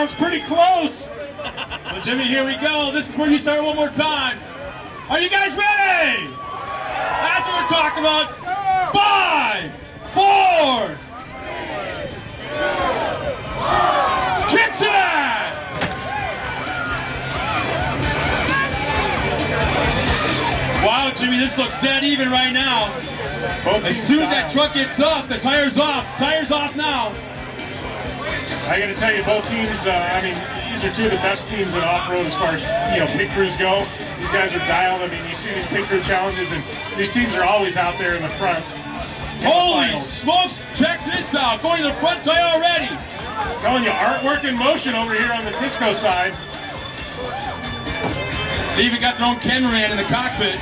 It's pretty close. Well, Jimmy, here we go. This is where you start one more time. Are you guys ready? That's what we're talking about. 5, 4. Kicks it out. Wow, Jimmy, this looks dead even right now. As soon as that truck gets up, the tire's off. Tire's off now. I got to tell you, both teams, I mean, these are two of the best teams in off-road as far as, pit crews go. These guys are dialed. I mean, you see these pit crew challenges, and these teams are always out there in the front. Holy smokes, check this out. Going to the front tire already. I'm telling you, artwork in motion over here on the Tisco side. They even got their own Kenran in the cockpit.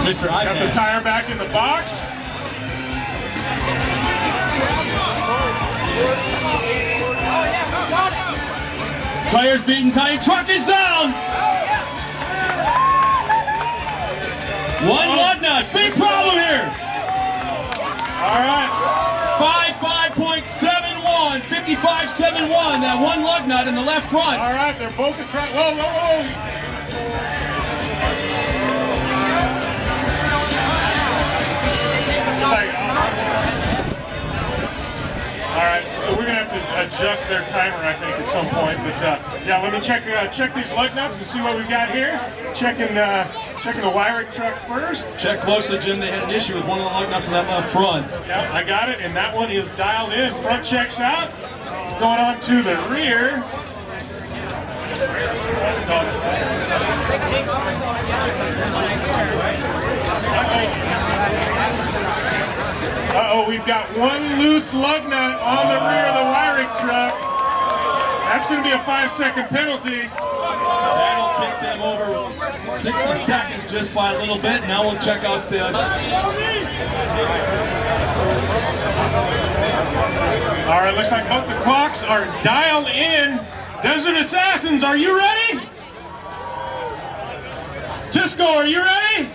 Mr. iPad. Got the tire back in the box. Tires beaten tight. Truck is down. One lug nut. Big problem here. All right. 55.71. 55.71. That one lug nut in the left front. All right. They're both across. Whoa, whoa, whoa. All right, we're gonna have to adjust their timer, I think, at some point. But yeah, let me check these lug nuts and see what we got here. Checking the wiring truck first. Check closely, Jim. They had an issue with one of the lug nuts in that left front. Yeah, I got it, and that one is dialed in. Front checks out. Going on to the rear. Uh-oh, we've got one loose lug nut on the rear of the wiring truck. That's going to be a 5-second penalty. That'll kick them over 60 seconds just by a little bit. Now we'll check out the... All right, looks like both the clocks are dialed in. Desert Assassins, are you ready? Tisco, are you ready?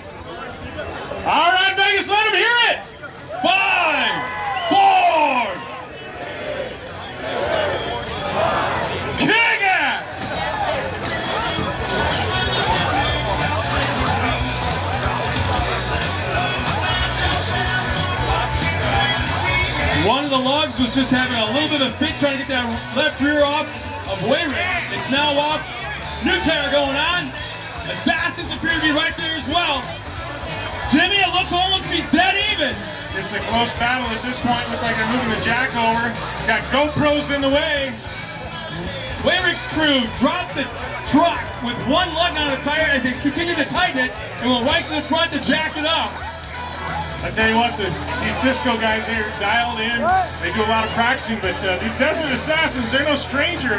All right, Vegas, let them hear it. 5, 4. Kick it! One of the lugs was just having a little bit of a fit trying to get that left rear off of Wayrick. It's now off. New tire going on. Assassins appear to be right there as well. Jimmy, it looks almost he's dead even. It's a close battle at this point. Looks like they're moving the jack over. Got GoPros in the way. Wayrick's crew dropped the truck with one lug on the tire as they continue to tighten it and went right to the front to jack it up. I tell you what, these Tisco guys here dialed in. They do a lot of practicing, but these Desert Assassins, they're no stranger.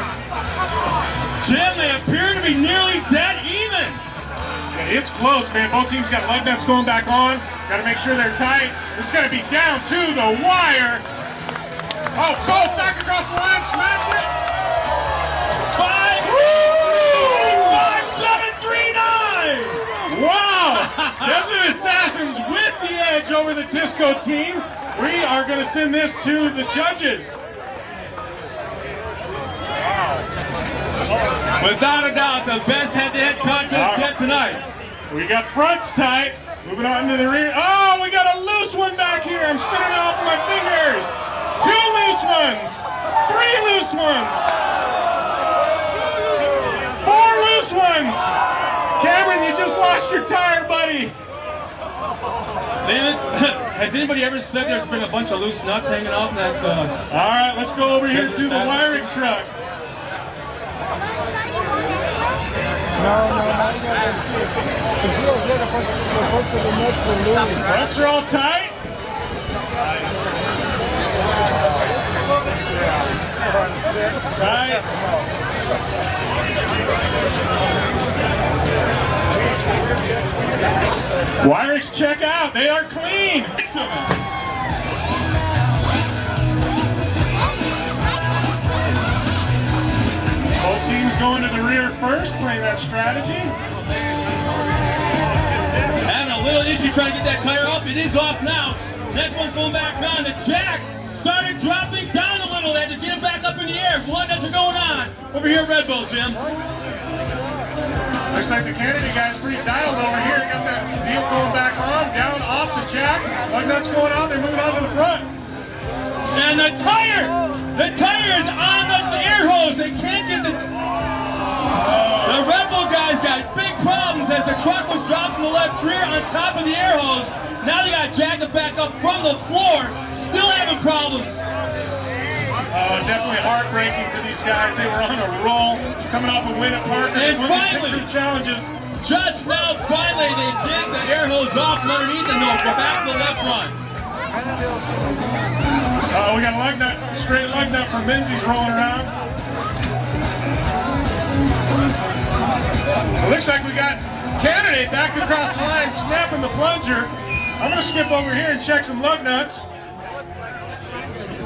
Jim, they appear to be nearly dead even. Yeah, it's close, man. Both teams got lug nuts going back on. Got to make sure they're tight. It's got to be down to the wire. Oh, both back across the line, smacked it. 5.739. Wow! Desert Assassins with the edge over the Tisco team. We are going to send this to the judges. Without a doubt, the best head-to-head contest yet tonight. We got fronts tight. Moving on to the rear. Oh, we got a loose one back here. I'm spinning it off my fingers. 2 loose ones. 3 loose ones. 4 loose ones. Cameron, you just lost your tire, buddy. David, has anybody ever said there's been a bunch of loose nuts hanging out in that? All right, let's go over here to the wiring truck. Fronts are all tight. Tight. Wirings check out. They are clean. Excellent. Both teams going to the rear first, playing that strategy. Having a little issue trying to get that tire off. It is off now. Next one's going back on. The jack started dropping down a little. They had to get it back up in the over here at Red Bull, Jim? Looks like the Kennedy guy's pretty dialed over here. Got that deal going back on, down, off the jack. Lugnuts going on, they're moving on to the front. And the tire is on the air hose. They can't get the Red Bull guys got big problems as the truck was dropped from the left rear on top of the air hose. Now they got to jack it back up from the floor, still having problems. Definitely heartbreaking for these guys. They were on a roll, coming off a win at Parker. And finally, challenges. Just now, finally, they get the air hose off from underneath and they'll go back to the left run. We got a lug nut, straight lug nut from Menzies rolling around. It looks like we got Candidate back across the line, snapping the plunger. I'm going to skip over here and check some lug nuts.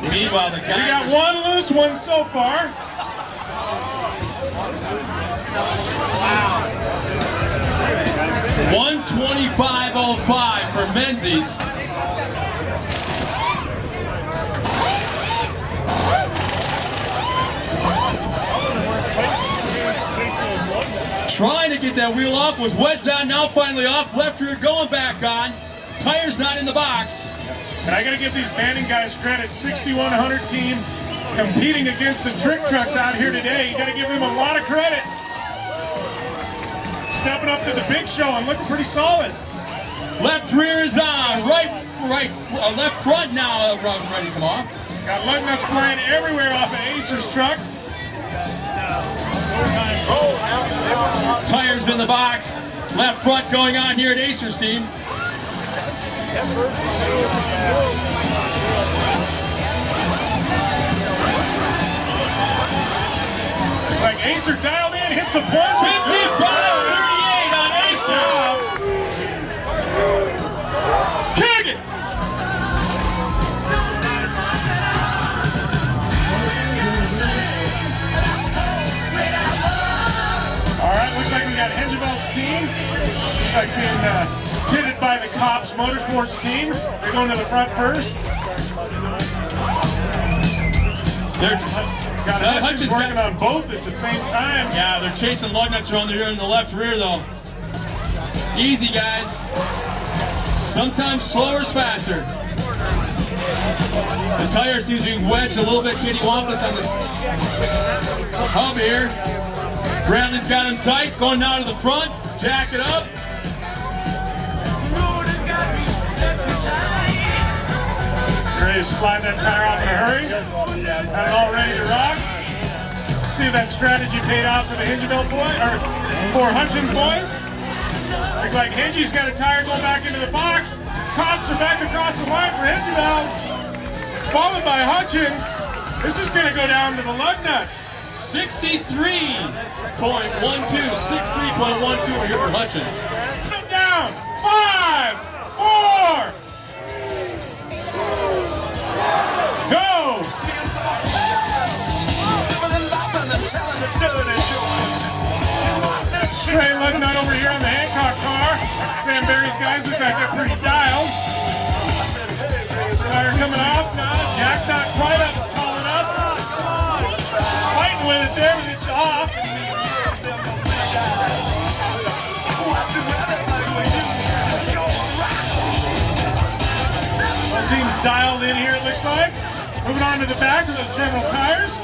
Meanwhile, the guys we got one loose one so far. Wow. 125.05 for Menzies. Trying to get that wheel off, was wedged down, now finally off. Left rear going back on. Tires not in the box. And I got to give these Banning guys credit. 6100 team competing against the trick trucks out here today. You got to give them a lot of credit. Stepping up to the big show and looking pretty solid. Left rear is on. Left front now ready to come off. Got lug nuts flying everywhere off of Acer's truck. Tires in the box. Left front going on here at Acer's team. Looks like Acer dialed in, hits a point. 55-38 on Acer. Kerrigan. All right, looks like we got Hengevelt's team. Looks like being pitted by the Cops Motorsports team. They're going to the front first. Hutchins working on both at the same time. Yeah, they're chasing lug nuts around here in the left rear though. Easy, guys. Sometimes slower is faster. The tire seems to be wedged a little bit cattywampus on the hub here. Bradley's got him tight, going now to the front, jack it up. Ready to slide that tire off in a hurry. Got it all ready to rock. See if that strategy paid off for the Hengevelt boy, or for Hutchins boys. Looks like Henge's got a tire going back into the box. Cops are back across the line for Hengevelt. Followed by Hutchins. This is going to go down to the lug nuts. 63.12, 63.12 here for Hutchins. Down. 5, 4. Go. Straight lug nut over here on the Hancock car. Sam Barry's guys look like they're pretty dialed. Tire coming off now. Jack not quite up, calling up. Fighting with it there, but it's off. Both teams dialed in here, it looks like. Moving on to the back of those General tires.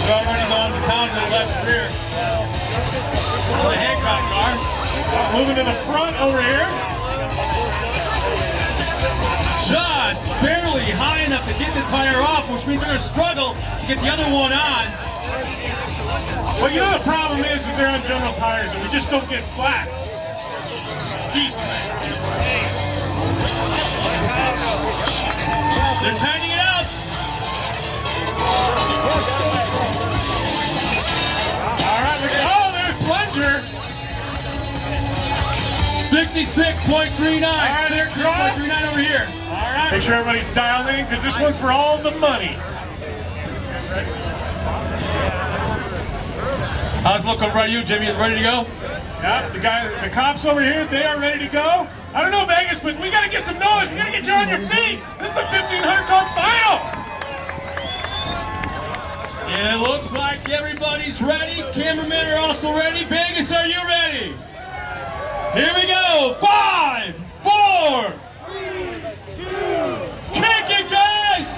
They're already going to town to the left rear. The Hancock car. Moving to the front over here. Just barely high enough to get the tire off, which means they're going to struggle to get the other one on. Well, you know the problem is that they're on General tires and we just don't get flats. Heat. They're tightening it up. All right, there's plunger. 66.39. Right, 66.39 over here. All right. Make sure everybody's dialed in because this one's for all the money. How's it look over at you, Jimmy? Ready to go? Yep, the cops over here, they are ready to go. I don't know, Vegas, but we got to get some noise. We got to get you on your feet. This is a 1,500 car final. And it looks like everybody's ready. Cameramen are also ready. Vegas, are you ready? Here we go. 5, 4, 3, 2. Kick it, guys!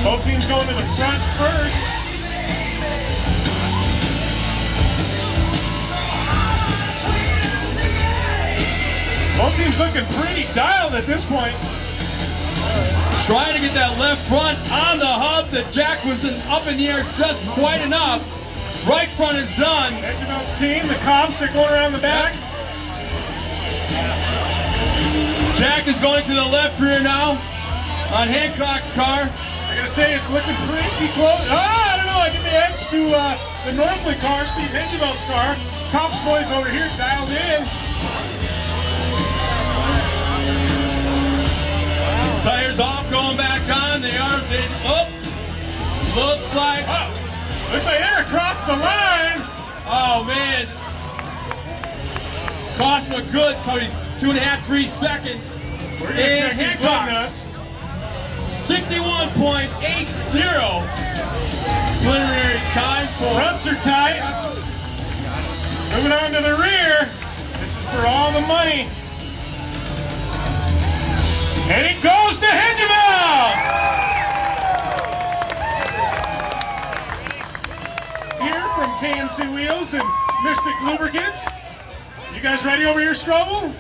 Both teams going to the front first. Both teams looking pretty dialed at this point. Trying to get that left front on the hub. The jack was up in the air just quite enough. Right front is done. Edgemont's team, the cops are going around the back. Jack is going to the left rear now on Hancock's car. I gotta say, it's looking pretty close. I don't know. I give the edge to the Northly car, Steve Edgemont's car. Cops boys over here dialed in. Tires off, going back on. Looks like They're across the line. Oh man, cost him a good probably 2.5, 3 seconds. We're gonna check these lug nuts. 61.80 preliminary time for. Fronts are tight. Moving on to the rear. This is for all the money. And it goes to Hedgemount! Here from KMC Wheels and Mystic Lubricants. You guys ready over here, Strobel?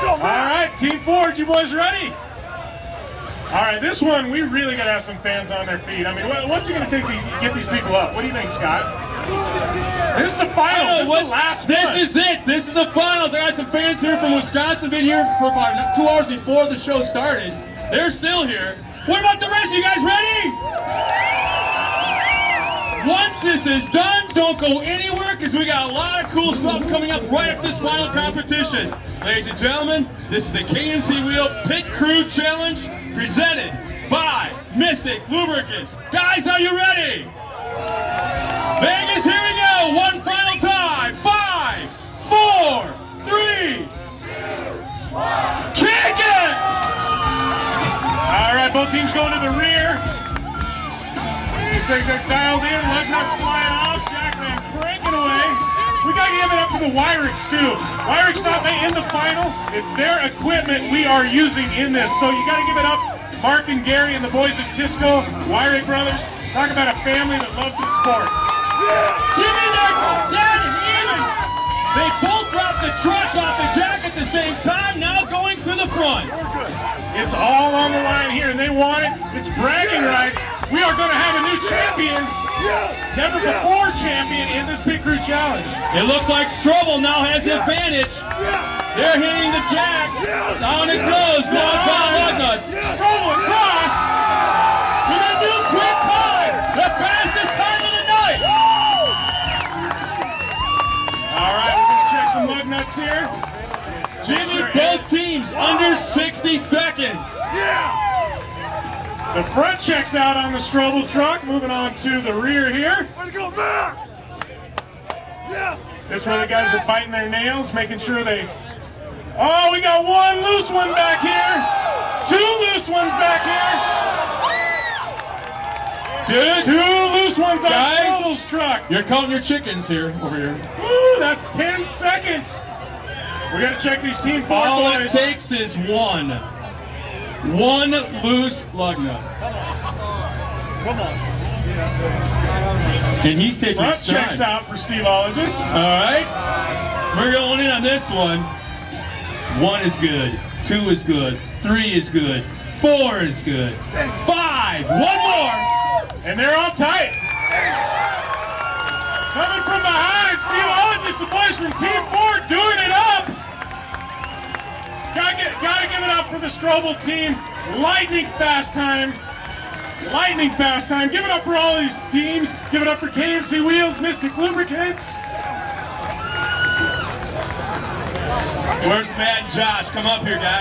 All right, Team Ford, you boys ready? All right, this one, we really got to have some fans on their feet. I mean, what's it going to take to get these people up? What do you think, Scott? This is the finals. This is the last one. This is it. This is the finals. I got some fans here from Wisconsin. Been here for about 2 hours before the show started. They're still here. What about the rest? You guys ready? Once this is done, don't go anywhere because we got a lot of cool stuff coming up right after this final competition. Ladies and gentlemen, this is the KMC Wheel Pit Crew Challenge presented by Mystic Lubricants. Guys, are you ready? Vegas, here we go. One final time. 5, 4, 3. Kick it! All right, both teams going to the rear. So they're dialed in, lug nuts flying off, Jackman cranking away. We got to give it up to the Wyrix too. Wyrix not in the final. It's their equipment we are using in this. So you got to give it up, Mark and Gary and the boys at Tisco, Wyrick Brothers. Talk about a family that loves the sport. Jimmy, they're dead even. They both dropped the trucks off the jack at the same time, now going to the front. It's all on the line here, and they want it. It's bragging rights. We are going to have a new champion, never before champion in this Pit Crew Challenge. It looks like Strobel now has the advantage. They're hitting the jack. Down it goes. Now it's all lug nuts. Strobel across. With a new quick time. The fastest time of the night. All right, we're going to check some lug nuts here. Jimmy, both teams under 60 seconds. The front checks out on the Strobel truck. Moving on to the rear here. Way to go, Mac! Yes! This is where the guys are biting their nails, making sure they... Oh, we got one loose one back here. 2 loose ones back here. Dude, 2 loose ones on guys, Strobel's truck. you're counting your chickens here, over here. Ooh, that's 10 seconds. We got to check these Team Ford All it boys. takes is one loose lug nut. Come on. And he's taking Front his time. checks out for Steveologist. All right, we're going in on this one. 1 is good, 2 is good, 3 is good, 4 is good, 5, 1 more. And they're all tight. Coming from behind, Steveologist, the boys from Team Ford doing it up. Gotta give it up for the Strobel team. Lightning fast time. Lightning fast time. Give it up for all these teams. Give it up for KMC Wheels, Mystic Lubricants. Where's Matt and Josh? Come up here, guys.